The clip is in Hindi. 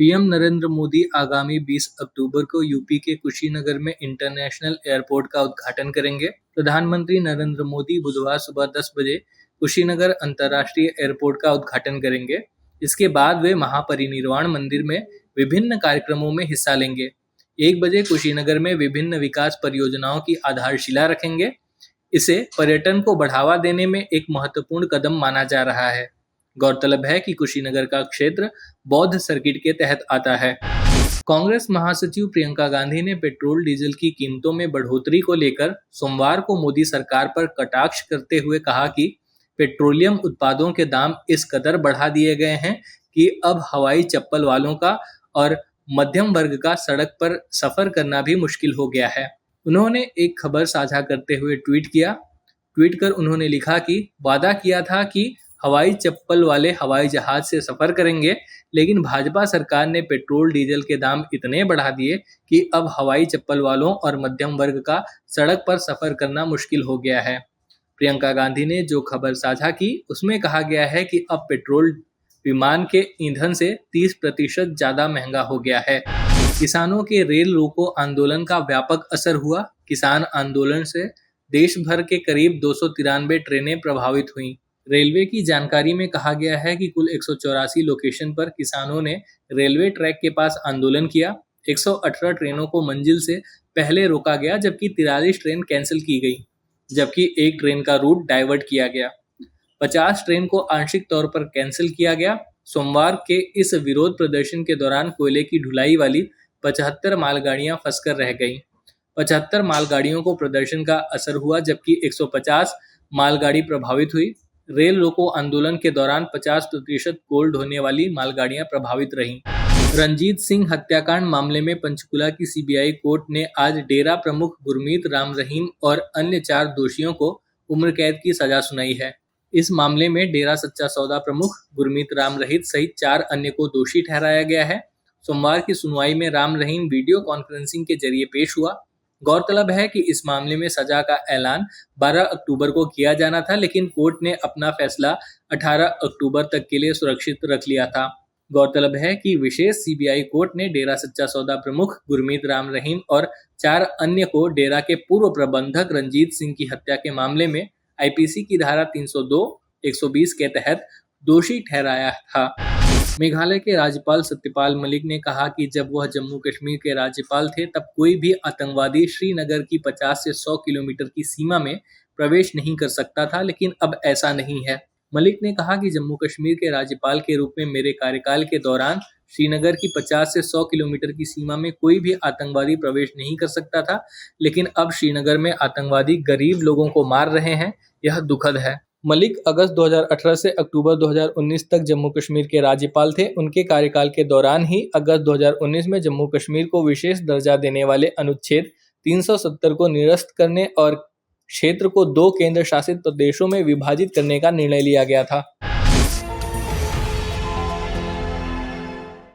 पीएम नरेंद्र मोदी आगामी 20 अक्टूबर को यूपी के कुशीनगर में इंटरनेशनल एयरपोर्ट का उद्घाटन करेंगे। प्रधानमंत्री नरेंद्र मोदी बुधवार सुबह 10 बजे कुशीनगर अंतर्राष्ट्रीय एयरपोर्ट का उद्घाटन करेंगे। इसके बाद वे महापरिनिर्वाण मंदिर में विभिन्न कार्यक्रमों में हिस्सा लेंगे। 1 बजे कुशीनगर में विभिन्न विकास परियोजनाओं की आधारशिला रखेंगे। इसे पर्यटन को बढ़ावा देने में एक महत्वपूर्ण कदम माना जा रहा है। गौरतलब है कि कुशीनगर का क्षेत्र बौद्ध सर्किट के तहत आता है। कांग्रेस महासचिव प्रियंका गांधी ने पेट्रोल डीजल की कीमतों में बढ़ोतरी को लेकर सोमवार को मोदी सरकार पर कटाक्ष करते हुए कहा कि पेट्रोलियम उत्पादों के दाम इस कदर बढ़ा दिए गए हैं कि अब हवाई चप्पल वालों का और मध्यम वर्ग का सड़क पर सफर करना भी मुश्किल हो गया है। उन्होंने एक खबर साझा करते हुए ट्वीट कर उन्होंने लिखा कि वादा किया था कि हवाई चप्पल वाले हवाई जहाज से सफर करेंगे, लेकिन भाजपा सरकार ने पेट्रोल डीजल के दाम इतने बढ़ा दिए कि अब हवाई चप्पल वालों और मध्यम वर्ग का सड़क पर सफर करना मुश्किल हो गया है। प्रियंका गांधी ने जो खबर साझा की उसमें कहा गया है कि अब पेट्रोल विमान के ईंधन से 30% ज्यादा महंगा हो गया है। किसानों के रेल रोको आंदोलन का व्यापक असर हुआ। किसान आंदोलन से देश भर के करीब 293 ट्रेनें प्रभावित हुईं। रेलवे की जानकारी में कहा गया है कि कुल 184 लोकेशन पर किसानों ने रेलवे ट्रैक के पास आंदोलन किया। 118 ट्रेनों को मंजिल से पहले रोका गया, जबकि 43 ट्रेन कैंसिल की गई, जबकि एक ट्रेन का रूट डाइवर्ट किया गया। 50 ट्रेन को आंशिक तौर पर कैंसिल किया गया। सोमवार के इस विरोध प्रदर्शन के दौरान कोयले की ढुलाई वाली 75 मालगाड़ियां फंसकर रह गईं। 75 मालगाड़ियों को प्रदर्शन का असर हुआ, जबकि 150 मालगाड़ी प्रभावित हुई। रेल रोको आंदोलन के दौरान 50% कोल ढोने वाली मालगाड़ियां प्रभावित रहीं। रंजीत सिंह हत्याकांड मामले में पंचकुला की सीबीआई कोर्ट ने आज डेरा प्रमुख गुरमीत राम रहीम और अन्य 4 दोषियों को उम्र कैद की सजा सुनाई है। इस मामले में डेरा सच्चा सौदा प्रमुख गुरमीत राम रहीम सहित 4 अन्य को दोषी ठहराया गया है। सोमवार की सुनवाई में राम रहीम वीडियो कॉन्फ्रेंसिंग के जरिए पेश हुआ। गौरतलब है कि इस मामले में सजा का ऐलान 12 अक्टूबर को किया जाना था, लेकिन कोर्ट ने अपना फैसला 18 अक्टूबर तक के लिए सुरक्षित रख लिया था। गौरतलब है कि विशेष सीबीआई कोर्ट ने डेरा सच्चा सौदा प्रमुख गुरमीत राम रहीम और 4 अन्य को डेरा के पूर्व प्रबंधक रंजीत सिंह की हत्या के मामले में आईपीसी की धारा 302, 120 के तहत दोषी ठहराया था। मेघालय के राज्यपाल सत्यपाल मलिक ने कहा कि जब वह जम्मू कश्मीर के राज्यपाल थे तब कोई भी आतंकवादी श्रीनगर की 50 से 100 किलोमीटर की सीमा में प्रवेश नहीं कर सकता था, लेकिन अब ऐसा नहीं है। मलिक ने कहा कि जम्मू कश्मीर के राज्यपाल के रूप में मेरे कार्यकाल के दौरान श्रीनगर की 50 से 100 किलोमीटर की सीमा में कोई भी आतंकवादी प्रवेश नहीं कर सकता था, लेकिन अब श्रीनगर में आतंकवादी गरीब लोगों को मार रहे हैं। यह दुखद है। मलिक अगस्त 2018 से अक्टूबर 2019 तक जम्मू कश्मीर के राज्यपाल थे। उनके कार्यकाल के दौरान ही अगस्त 2019 में जम्मू कश्मीर को विशेष दर्जा देने वाले अनुच्छेद 370 को निरस्त करने और क्षेत्र को 2 केंद्र शासित प्रदेशों में विभाजित करने का निर्णय लिया गया था।